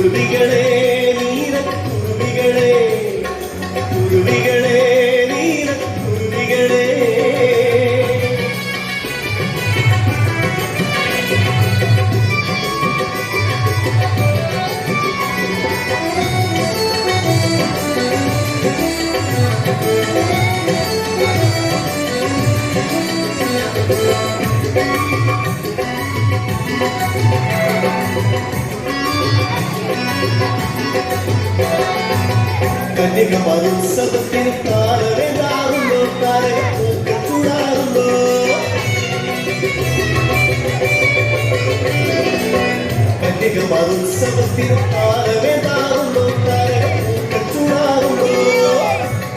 കുരുവികളെ നീലക്കുരുവികളെ കുരുവികളെ നീലക്കുരുവികളെ കന്യകമഹോത്സവത്തിന് താരവേതാറുണ്ടോ താരകപ്പൂക്കൾ ചൂടാറുണ്ടോ കന്യകമഹോത്സവത്തിന് താരവേതാറുണ്ടോ താരകപ്പൂക്കൾ ചൂടാറുണ്ടോ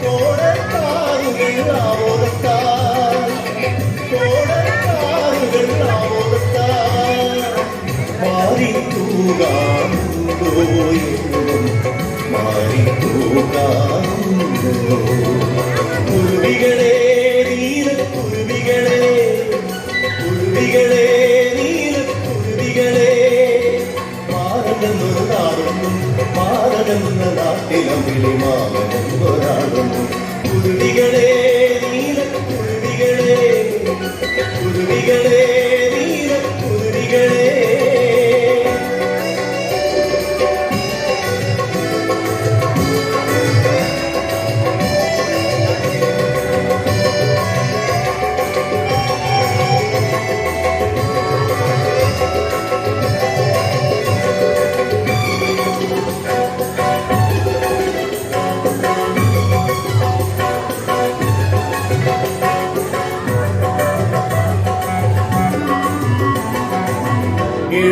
കോടത്താറുകൾ ആമോദത്താൽ കോടത്താറുകൾ ആമോദത്താൽ മാറി തൂകാറുണ്ടോ കുരുവികളെ നീലക്കുരുവികളെ കുരുവികളെ നീലക്കുരുവികളെ മാറണമെന്നൊരാളുന്നു മാറണമെന്ന നാട്ടിലമ്പിളി മാറണമെന്നൊരാളുന്നു കുരുവികളെ നീലക്കുരുവികളെ കുരുവികളെ നീലക്കുരുവികളെ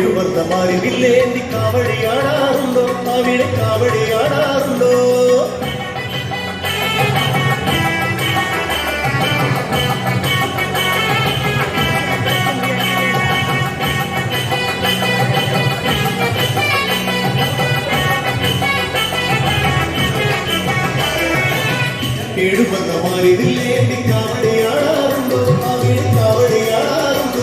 ഏഴുവർദ്ധമാരിവില്ലേന്തി കാവടിയാടാറുണ്ടോ അവിടെ കാവടിയാടാറുണ്ടോ ഏഴുവർദ്ധമാരിവില്ലേന്തി കാവടിയാടാറുണ്ടോ അവിടെ കാവടിയാടാറുണ്ടോ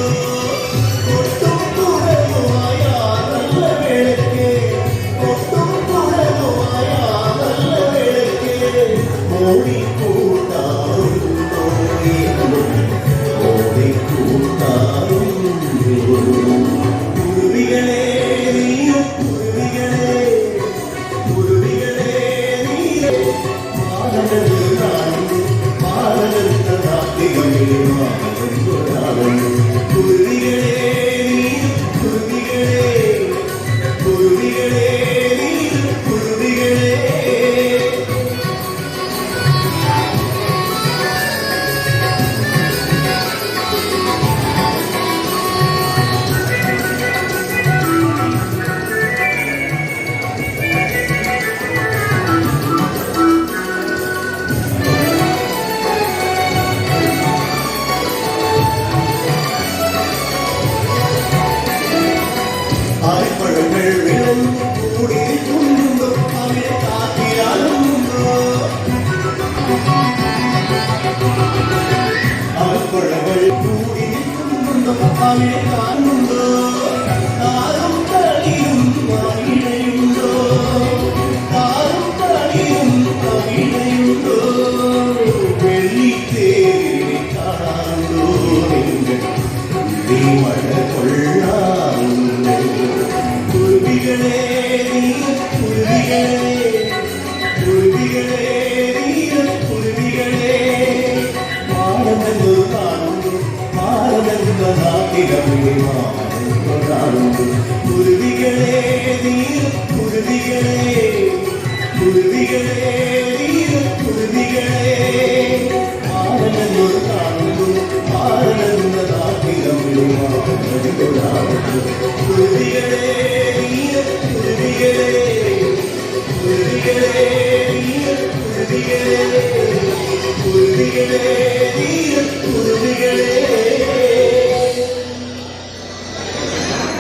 അവിടെ കാണുന്നുണ്ടോ താരം കളിയും മഹിഴയുണ്ടോ താരം കളിയും മഹിഴയുണ്ടോ വെള്ളിത്തേരിനെ കാണാണ്ടോ മഴ കൊള്ളാറുണ്ടോ കുരുവികളെ കുരുവികളെ കുരുവികളെ കുരുവികളെ മാറമെന്ന് കാണുന്നു കുരുവികളെ കുരുവികളെ കുരുവികളെ കുരുവികളെ ആരെന്നൊരു കാണുന്നു ആരെന്ന നാട്ടിലും